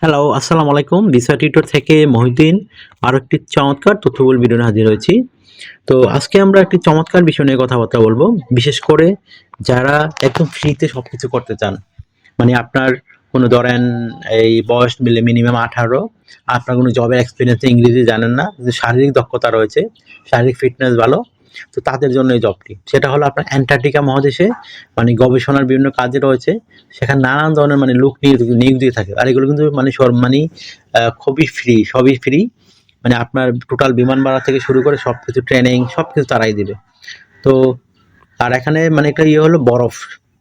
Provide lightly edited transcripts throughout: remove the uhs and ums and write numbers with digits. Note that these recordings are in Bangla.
হ্যালো, আসসালামু আলাইকুম। ভিসা টিউটর থেকে মহিউদ্দিন আরো একটি চমৎকার তথ্যবহুল ভিডিও নিয়ে হাজির হয়েছি। তো আজকে আমরা একটি চমৎকার বিষয় নিয়ে কথাবার্তা বলবো। বিশেষ করে যারা একদম ফ্রিতে সবকিছু করতে চান। মানে আপনার কোনো ধরেন এই বয়স মিলে মিনিমাম 18, আপনার কোনো জবের এক্সপেরিয়েন্স নেই, ইংরেজি জানেন না, কিন্তু শারীরিক দক্ষতা রয়েছে, শারীরিক ফিটনেস ভালো। তো তাদের জন্য এই জবটি। সেটা হলো আপনার অ্যান্টার্কটিকা মহাদেশে মানে গবেষণার বিভিন্ন কাজে রয়েছে। সেখানে নানান ধরনের মানে লোক নিয়োগ দিয়ে থাকে। আর এগুলো কিন্তু মানে মানে খুবই ফ্রি, সবই ফ্রি। মানে আপনার টোটাল বিমান ভাড়া থেকে শুরু করে সবকিছু ট্রেনিং সবকিছু তারাই দিবে। তো আর এখানে মানে একটা ইয়ে হলো বরফ,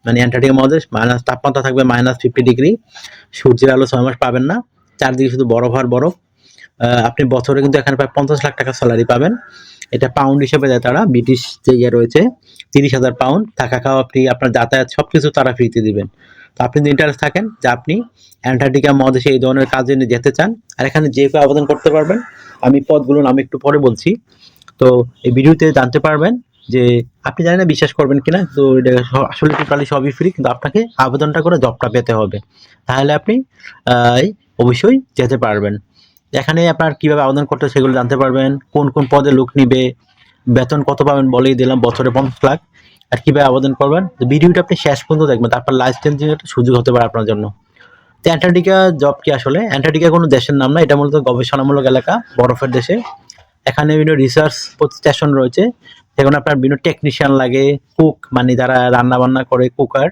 মানে অ্যান্টার্কটিকা মহাদেশ মাইনাস তাপমাত্রা থাকবে -50°। সূর্যের আলো 6 মাস পাবেন না, চারদিকে শুধু বরফ আর বরফ। আপনি বছরে কিন্তু এখানে প্রায় 50 লাখ টাকা স্যালারি পাবেন। এটা পাউন্ড হিসেবে দেয় তারা, ব্রিটিশ যে ইয়ে রয়েছে 30,000 পাউন্ড। থাকা খাওয়া ফ্রি, আপনার যাতায়াত সবকিছু তারা ফ্রিতে দিবেন। তো আপনি যদি ইন্টারেস্ট থাকেন যে আপনি অ্যান্টার্কটিকা মহাদেশে এই ধরনের কাজে যেতে চান, আর এখানে যে কেউ আবেদন করতে পারবেন। আমি পদগুলোর নাম একটু পরে বলছি। তো এই ভিডিওতে জানতে পারবেন যে আপনি জানেন না, বিশ্বাস করবেন কিনা, তো এটা আসলে টোটালি সবই ফ্রি, কিন্তু আপনাকে আবেদনটা করে জবটা পেতে হবে। তাহলে আপনি অবশ্যই যেতে পারবেন। এখানে আপনার কিভাবে আবেদন করতে হয় সেগুলো জানতে পারবেন, কোন কোন পদে লোক নিবে, বেতন কত পাবেন বলেই দিলাম, বছরে 50 লাখ। আর কিভাবে আবেদন করবেন, তো ভিডিওটা আপনি শেষ পর্যন্ত দেখবেন, তারপর লাইফ চেঞ্জিং একটা সুযোগ হতে পারে আপনার জন্য। তো অ্যান্টার্কটিকা জব কি আসলে? অ্যান্টার্কটিকা কোনো দেশের নাম না, এটা মূলত গবেষণামূলক এলাকা, বরফের দেশে। এখানে বিভিন্ন রিসার্চ স্টেশন রয়েছে, সেখানে আপনার বিভিন্ন টেকনিশিয়ান লাগে, কুক মানে যারা রান্না বান্না করে, কুকার,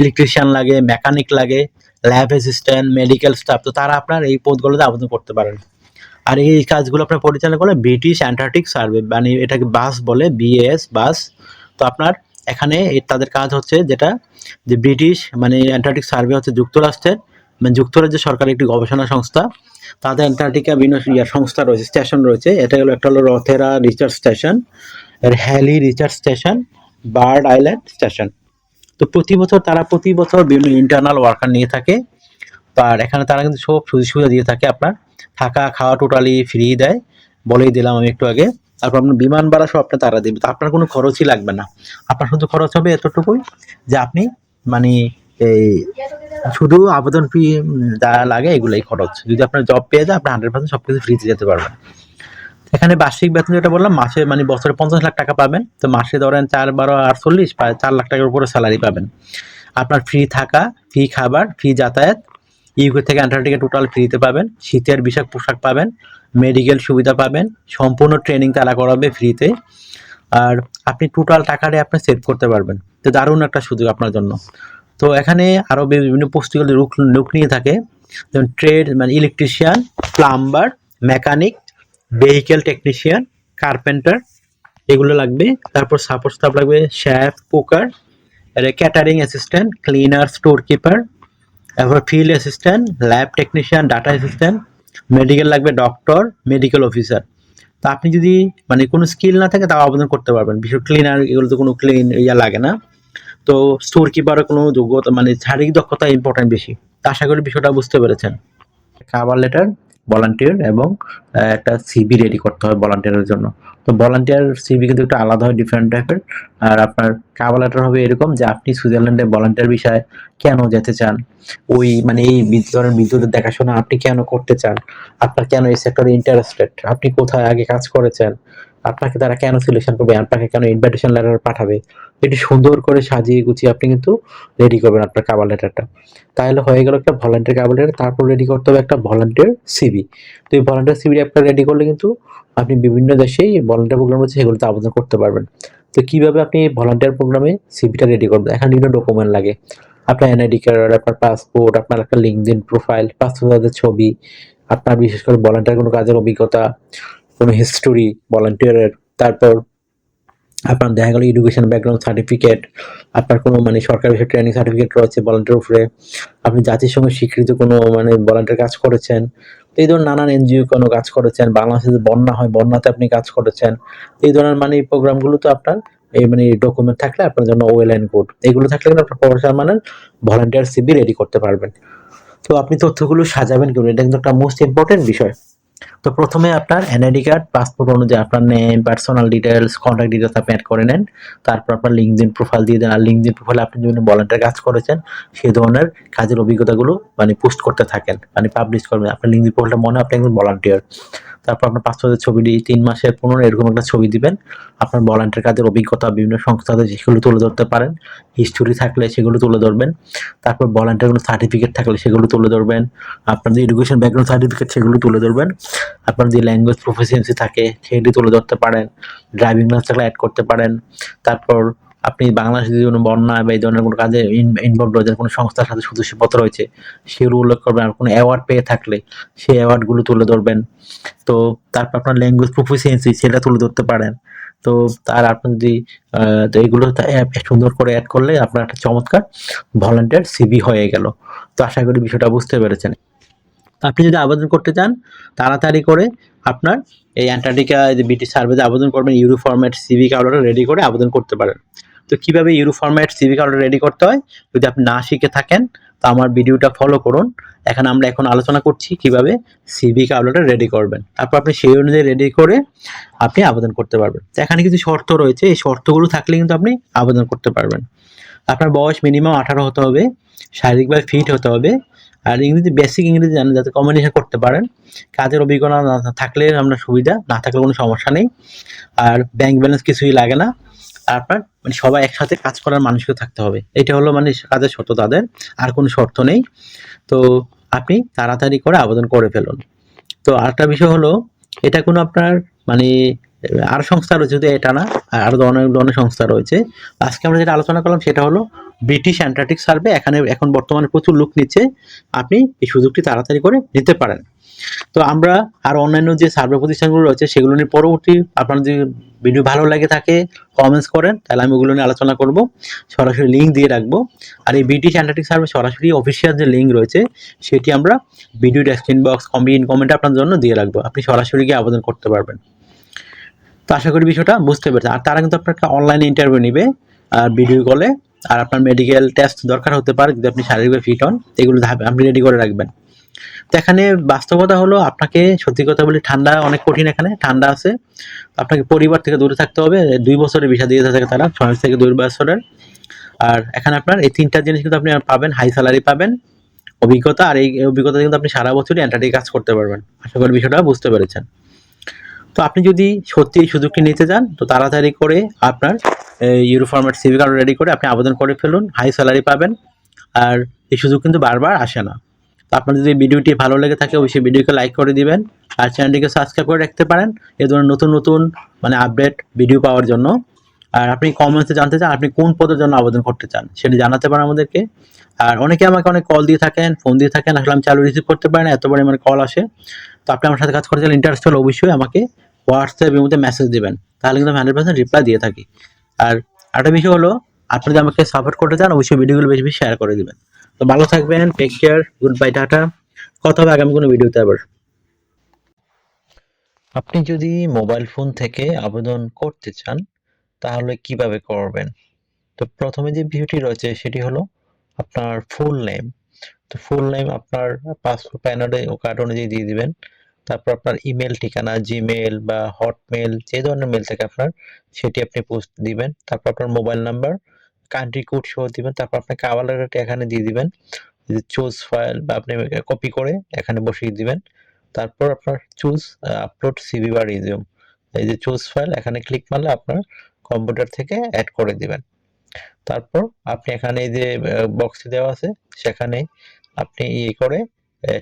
ইলেকট্রিশিয়ান লাগে, মেকানিক লাগে, ল্যাব অ্যাসিস্ট্যান্ট, মেডিকেল স্টাফ। তো তারা আপনার এই পদগুলোতে আবেদন করতে পারেন। আর এই কাজগুলো আপনার পরিচালনা করে ব্রিটিশ অ্যান্টার্কটিক সার্ভে, মানে এটাকে বাস বলে, বিএস বাস। তো আপনার এখানে তাদের কাজ হচ্ছে যেটা, যে ব্রিটিশ মানে অ্যান্টার্কটিক সার্ভে হচ্ছে যুক্তরাষ্ট্রের, মানে যুক্তরাজ্যের সরকারি একটি গবেষণা সংস্থা। তাদের অ্যান্টার্কটিকা বিভিন্ন সংস্থা রয়েছে, স্টেশন রয়েছে। এটা হলো একটা হলো রথেরা রিসার্চ স্টেশন, আর Halley research station, Bird Island station. তো প্রতি বছর বিভিন্ন ইন্টারনাল ওয়ার্কার নিয়ে থাকে। তো আর এখানে তারা কিন্তু সব সুযোগ সুবিধা দিয়ে থাকে। আপনার থাকা খাওয়া টোটালি ফ্রি দেয়, বলেই দিলাম আমি একটু আগে। তারপর আপনার বিমান ভাড়া সব আপনার তারা দেবে। তো আপনার কোনো খরচই লাগবে না। আপনার শুধু খরচ হবে এতটুকুই, যে আপনি মানে এই শুধু আবেদন ফি যা লাগে এগুলোই খরচ। যদি আপনার জব পেয়ে যায়, আপনি 100% সবকিছু ফ্রিতে যেতে পারবেন। এখানে বার্ষিক বেতন যেটা বললাম, মাসে মানে বছরে 50 লাখ টাকা পাবেন। তো মাসে ধরেন 4 12 48 প্রায় 4 লাখ টাকার উপরে স্যালারি পাবেন। আপনার ফ্রি থাকা, ফ্রি খাবার, ফ্রি যাতায়াত, ইউকে থেকে অ্যান্টার্কটিকা টোটাল ফ্রিতে পাবেন। শীতের পোশাক পাবেন, মেডিকেল সুবিধা পাবেন, সম্পূর্ণ ট্রেনিং তারা করাবে ফ্রিতে। আর আপনি টোটাল টাকাটাই আপনি সেভ করতে পারবেন। তো দারুণ একটা সুযোগ আপনার জন্য। তো এখানে আরও বিভিন্ন পোস্টগুলো লোক নিয়ে থাকে, যেমন ট্রেড মানে electrician, plumber, mechanic, vehicle technician, carpenter, এগুলো লাগবে। তারপর সাপোর্ট স্টাফ লাগবে, chef, cooker, catering assistant, cleaner, store keeper, তারপর field assistant, lab technician, data assistant, medical লাগবে ডক্টর, মেডিকেল অফিসার। তো আপনি যদি মানে কোনো স্কিল না থাকে তাও আবেদন করতে পারবেন। বিশেষ ক্লিনার এগুলো তো কোনো ইয়া লাগে না। তো স্টোর কিপারের কোনো যোগ্যতা মানে শারীরিক দক্ষতা ইম্পর্টেন্ট বেশি। তো আশা করি বিষয়টা বুঝতে পেরেছেন। কাভার লেটার, ভলান্টিয়ার এবং একটা সিভি রেডি করতে হয় ভলান্টিয়ারের জন্য। তো ভলান্টিয়ার সিভি কিন্তু একটু আলাদা হয়, ডিফারেন্ট টাইপের। আর আপনার কাভার লেটার হবে এরকম যে আপনি সুইজারল্যান্ডে ভলান্টিয়ার বিষয়ে কেন যেতে চান, ওই মানে এই ধরনের বিদ্যুতের দেখাশোনা আপনি কেন করতে চান, আপনার কেন এই সেক্টরে ইন্টারেস্টেড, আপনি কোথায় আগে কাজ করেছেন, আপনাকে তারা কেন সিলেকশন করবে, আপনাকে কেন ইনভাইটেশন লেটার পাঠাবে, এটি সুন্দর করে সাজিয়ে গুছিয়ে আপনি কিন্তু রেডি করবেন আপনার কাভার লেটারটা। তাহলে হয়ে গেল একটা ভলান্টিয়ার কাভার লেটার। তারপর রেডি করতে হবে একটা ভলান্টিয়ার সিভি। তো এই ভলান্টিয়ার সিভি আপনার রেডি করলে কিন্তু আপনি বিভিন্ন দেশেই ভলান্টিয়ার প্রোগ্রাম আছে, সেগুলোতে আবেদন করতে পারবেন। তো কিভাবে আপনি ভলান্টিয়ার প্রোগ্রামে সিভিটা রেডি করবেন? এখানে বিভিন্ন ডকুমেন্ট লাগে, আপনার এনআইডি কার্ড, আপনার পাসপোর্ট, আপনার একটা লিঙ্কডইন প্রোফাইল, পাসপোর্টের ছবি, আপনার বিশেষ করে ভলান্টিয়ার কোনো কাজের অভিজ্ঞতা, কোনো হিস্টোরি ভলান্টিয়ারের, তারপর আপনার দেখা গেল এডুকেশন ব্যাকগ্রাউন্ড সার্টিফিকেট, আপনার কোনো মানে সরকারি বিষয়ে ট্রেনিং সার্টিফিকেট রয়েছে ভলান্টিয়ার উপরে, আপনি জাতিসংঘের স্বীকৃত কোনো মানে ভলান্টিয়ার কাজ করেছেন, এই ধরনের নানান এনজিও কোনো কাজ করেছেন, বাংলাদেশে যে বন্যা হয় বন্যাতে আপনি কাজ করেছেন, এই ধরনের মানে প্রোগ্রামগুলো তো আপনার এই মানে ডকুমেন্ট থাকলে আপনার জন্য ওয়েল অ্যান্ড গুড। এগুলো থাকলে কিন্তু আপনার প্রফেশনাল মানে ভলান্টিয়ার সিভি রেডি করতে পারবেন। তো আপনি তথ্যগুলো সাজাবেন কেন, এটা কিন্তু একটা মোস্ট ইম্পর্টেন্ট বিষয়। তো প্রথমে আপনার এনআইডি কার্ড, পাসপোর্ট অনুযায়ী আপনার name, personal details, contact details আপনি অ্যাড করে নেন। তারপর আপনার লিঙ্কডইন প্রোফাইল দিয়ে দেন। আর লিঙ্কডইন প্রোফাইলে আপনি বিভিন্ন ভলান্টিয়ার কাজ করেছেন, সেই ধরনের কাজের অভিজ্ঞতাগুলো মানে পোস্ট করতে থাকেন, মানে পাবলিশ করবেন। আপনার লিঙ্কডইন প্রোফাইলটা মনে হয় আপনি একজন ভলান্টিয়ার। তারপর আপনার পাসপোর্টের ছবি দিয়ে 3 মাসের 15 এরকম একটা ছবি দিবেন। আপনার ভলান্টিয়ার কাজের অভিজ্ঞতা বিভিন্ন সংস্থাতে সেগুলো তুলে ধরতে পারেন। হিস্টোরি থাকলে সেগুলো তুলে ধরবেন। তারপর ভলান্টিয়ার কোনো সার্টিফিকেট থাকলে সেগুলো তুলে ধরবেন। আপনার যে এডুকেশন ব্যাকগ্রাউন্ড সার্টিফিকেট সেগুলো তুলে ধরবেন। আপনার যে ল্যাঙ্গুয়েজ প্রফিসিয়েন্সি থাকে সেগুলি তুলে ধরতে পারেন। ড্রাইভিং লাইসেন্স থাকলে অ্যাড করতে পারেন। তারপর আপনি বাংলাদেশে যদি কোনো বন্যা বা এই ধরনের কোনো কাজে ইনভলভড রয়েছেন, কোনো সংস্থার সাথে সদস্যপত্র রয়েছে সেগুলো উল্লেখ করবেন। আর কোনো অ্যাওয়ার্ড পেয়ে থাকলে সেই অ্যাওয়ার্ডগুলো তুলে ধরবেন। তো তারপর আপনার ল্যাঙ্গুয়েজ প্রফিসিয়েন্সি সেটা তুলে ধরতে পারেন। তো আর আপনি যদি তো এগুলো সুন্দর করে অ্যাড করলে আপনার একটা চমৎকার ভলান্টিয়ার সিভি হয়ে গেল। তো আশা করি বিষয়টা বুঝতে পেরেছেন। আপনি যদি আবেদন করতে চান তাড়াতাড়ি করে আপনার এই অ্যান্টার্কটিকা যে বিটি সার্ভেতে আবেদন করবেন, ইউরো ফরম্যাট সিভি কার্ডটা রেডি করে আবেদন করতে পারেন। তো কিভাবে ইউরো ফরম্যাট সিভি কার্ডটা রেডি করতে হয় যদি আপনি না শিখে থাকেন তো আমার ভিডিওটা ফলো করুন। এখানে আমরা এখন আলোচনা করছি কিভাবে সিভি কার্ডটা রেডি করবেন। তারপর আপনি সেই অনুযায়ী রেডি করে আপনি আবেদন করতে পারবেন। তো এখানে কিছু শর্ত রয়েছে, এই শর্তগুলো থাকলে কিন্তু আপনি আবেদন করতে পারবেন। আপনার বয়স মিনিমাম 18 হতে হবে, শারীরিকভাবে ফিট হতে হবে, আর ইংরেজি বেসিক ইংরেজি জানেন যাতে কমিউনিকেশন করতে পারেন। কাজের অভিজ্ঞতা না থাকলে আমরা সুবিধা, না থাকলে কোনো সমস্যা নেই। আর ব্যাংক ব্যালেন্স কিছুই লাগে না। আর আপনার মানে সবাই একসাথে কাজ করার মানসিকতা থাকতে হবে, এটা হলো মানে কাজের শর্ত তাদের, আর কোনো শর্ত নেই। তো আপনি তাড়াতাড়ি করে আবেদন করে ফেলুন। তো আরেকটা বিষয় হলো এটা কোনো আপনার মানে আরো সংস্থা রয়েছে, যদি এটা না আরো অনেক ধরনের সংস্থা রয়েছে। আজকে আমরা যেটা আলোচনা করলাম সেটা হলো ব্রিটিশ অ্যান্টার্কটিক সার্ভে। এখানে এখন বর্তমানে প্রচুর লোক নিচ্ছে, আপনি এই সুযোগটি তাড়াতাড়ি করে নিতে পারেন। তো আমরা আর অন্যান্য যে সার্ভে প্রতিষ্ঠানগুলো রয়েছে সেগুলো নিয়ে পরবর্তী আপনার যদি ভিডিও ভালো লাগে থাকে কমেন্টস করেন, তাহলে আমি ওগুলো নিয়ে আলোচনা করব, সরাসরি লিঙ্ক দিয়ে রাখবো। আর এই ব্রিটিশ অ্যান্টার্কটিক সার্ভে সরাসরি অফিসিয়াল যে লিঙ্ক রয়েছে সেটি আমরা ভিডিও ডেসক্রিপশন বক্স কমেন্টে আপনার জন্য দিয়ে রাখবো, আপনি সরাসরি গিয়ে আবেদন করতে পারবেন। তো আশা করি বিষয়টা বুঝতে পেরেছেন। আর তারা কিন্তু আপনার একটা অনলাইনে ইন্টারভিউ নিবে আর ভিডিও কলে, আর আপনার মেডিকেল টেস্ট দরকার হতে পারে যদি আপনি শারীরিকভাবে ফিট হন, এগুলো আপনি রেডি করে রাখবেন। তো এখানে বাস্তবতা হলো আপনাকে সত্যি কথা বলি ঠান্ডা অনেক কঠিন, এখানে ঠান্ডা আছে। আপনাকে পরিবার থেকে দূরে থাকতে হবে, 2 বছরের ভিসা দিয়ে থাকে তারা, 6 থেকে 2 বছরের। আর এখানে আপনার এই 3টা জিনিস কিন্তু আপনি পাবেন, হাই স্যালারি পাবেন, অভিজ্ঞতা, আর এই অভিজ্ঞতা কিন্তু আপনি সারা বছরই অ্যান্টার্কটিক কাজ করতে পারবেন। আশা করি বিষয়টা বুঝতে পেরেছেন। তো আপনি যদি সত্যি এই সুযোগটি নিতে চান তো তাড়াতাড়ি করে আপনার euro format CV card ready করে আপনি আবেদন করে ফেলুন, হাই স্যালারি পাবেন। আর এই সুযোগ কিন্তু বারবার আসে না। তো আপনার যদি ভিডিওটি ভালো লেগে থাকে অবশ্যই ভিডিওকে লাইক করে দিবেন, আর চ্যানেলটিকে সাবস্ক্রাইব করে রাখতে পারেন এই ধরনের নতুন নতুন মানে আপডেট ভিডিও পাওয়ার জন্য। আর আপনি কমেন্টসে জানতে চান আপনি কোন পদের জন্য আবেদন করতে চান সেটি জানাতে পারেন আমাদেরকে। আর অনেকে আমাকে অনেক কল দিয়ে থাকেন, ফোন দিয়ে থাকেন, আসলে আমি চালু রিসিভ করতে পারি না, এত পরিমাণে কল আসে। তো আপনি আমার সাথে কাজ করতে চাইলে ইন্টারেস্ট হলে অবশ্যই আমাকে হোয়াটসঅ্যাপের মধ্যে মেসেজ দিবেন, তাহলে কিন্তু আমি 100% রিপ্লাই দিয়ে থাকি। আর আরেকটা বিষয় হলো আপনি যদি আমাকে সাপোর্ট করতে চান অবশ্যই ভিডিওগুলো বেশি বেশি শেয়ার করে দিবেন। তো ভালো থাকবেন, take care, good bye, tata. কথা হবে আগামী কোনো ভিডিওতে আবার। আপনি যদি মোবাইল ফোন থেকে আবেদন করতে চান তাহলে কিভাবে করবেন? তো প্রথমে যে বিষয়টি রয়েছে সেটি হলো আপনার ফুল নেম। তো ফুল নেম আপনার পাসপোর্ট প্যান কার্ড অনুযায়ী দিয়ে দিবেন। তারপর আপনার ইমেল ঠিকানা জিমেল বা হটমেল যে ধরনের মেল থেকে আপনার সেটি আপনি পোস্ট দিবেন। তারপর আপনার মোবাইল নাম্বার, কান্ট্রি কোড সহ দিবেন। তারপর আপনার কভার লেটারটি এখানে দিয়ে দিবেন, চুজ ফাইল বা আপনি কপি করে এখানে বসিয়ে দিবেন। তারপর আপনার চুজ আপলোড সিভি বা রিজিউম, এই যে চুজ ফাইল এখানে ক্লিক মারলে আপনার কম্পিউটার থেকে অ্যাড করে দিবেন। তারপর আপনি এখানে এই যে বক্স দেওয়া আছে সেখানে আপনি ইয়ে করে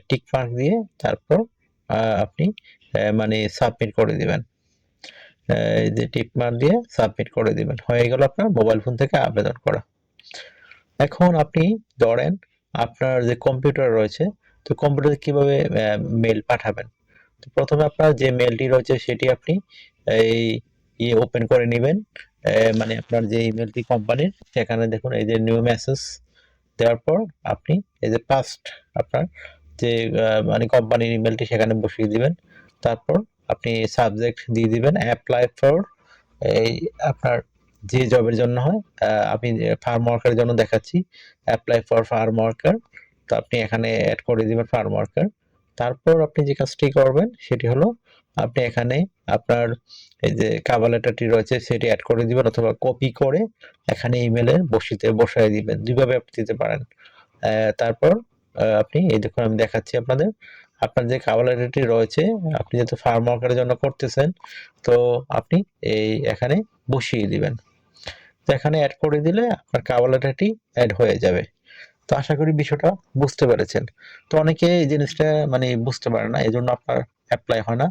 টিক মার্ক দিয়ে তারপর আপনি মানে সাবমিট করে দিবেন। এই যে টিক মার্ক দিয়ে সাবমিট করে দিবেন, হয়ে গেল আপনার মোবাইল ফোন থেকে আবেদন করা। এখন আপনি ধরেন আপনার যে কম্পিউটার রয়েছে, তো কম্পিউটারে কিভাবে মেল পাঠাবেন। তো প্রথমে আপনার যে মেলটি রয়েছে সেটি আপনি এই ইয়ে ওপেন করে নেবেন, মানে আপনার যে ইমেলটি কোম্পানির সেখানে দেখুন এই যে নিউ মেসেজ দেওয়ার পর আপনি এই যে পাস্ট আপনার যে মানে কোম্পানির ইমেলটি সেখানে বসিয়ে দিবেন। তারপর আপনি সাবজেক্ট দিয়ে দিবেন অ্যাপ্লাই ফর এই আপনার যে জবের জন্য হয়, আমি ফার্ম ওয়ার্কারের জন্য দেখাচ্ছি, অ্যাপ্লাই ফর ফার্ম ওয়ার্কার। তো আপনি এখানে অ্যাড করে দিবেন ফার্ম ওয়ার্কার। তারপর আপনি যে কাজটি করবেন সেটি হলো আপনি এখানে আপনার এই যে কভার লেটারটি রয়েছে সেটি অ্যাড করে দিবেন, অথবা কপি করে এখানে ইমেলে বসায় দিবেন। দুইভাবে আপনি দিতে পারেন। তারপর আপনি এই দেখুন আমি দেখাচ্ছি আপনাদের। আপনার যে কভার লেটারটি রয়েছে, আপনি যেহেতু ফার্ম ওয়ার্কারের জন্য করতেছেন, তো আপনি এই এখানে বসিয়ে দিবেন। তো এখানে অ্যাড করে দিলে আপনার কভার লেটারটি অ্যাড হয়ে যাবে। তো আশা করি বিষয়টা বুঝতে পেরেছেন। তো অনেকে এই জিনিসটা মানে বুঝতে পারে না, এজন্য আপনার অ্যাপ্লাই হয় না।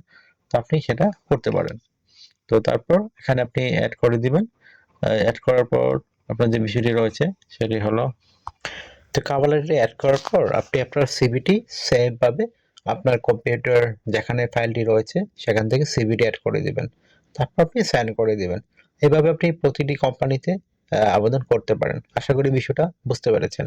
তো আপনি সেটা করতে পারেন। তো তারপর এখানে আপনি অ্যাড করে দিবেন। অ্যাড করার পর আপনার যে বিষয়টি রয়েছে সেটি হলো, তো কভার লেটারে অ্যাড করার পর আপনি আপনার সিভিটি সেভ ভাবে আপনার কম্পিউটার যেখানে ফাইলটি রয়েছে সেখান থেকে সিভিটি অ্যাড করে দিবেন। তারপর আপনি সাইন করে দিবেন। এভাবে আপনি প্রতিটি কোম্পানিতে আবেদন করতে পারেন। আশা করি বিষয়টা বুঝতে পেরেছেন।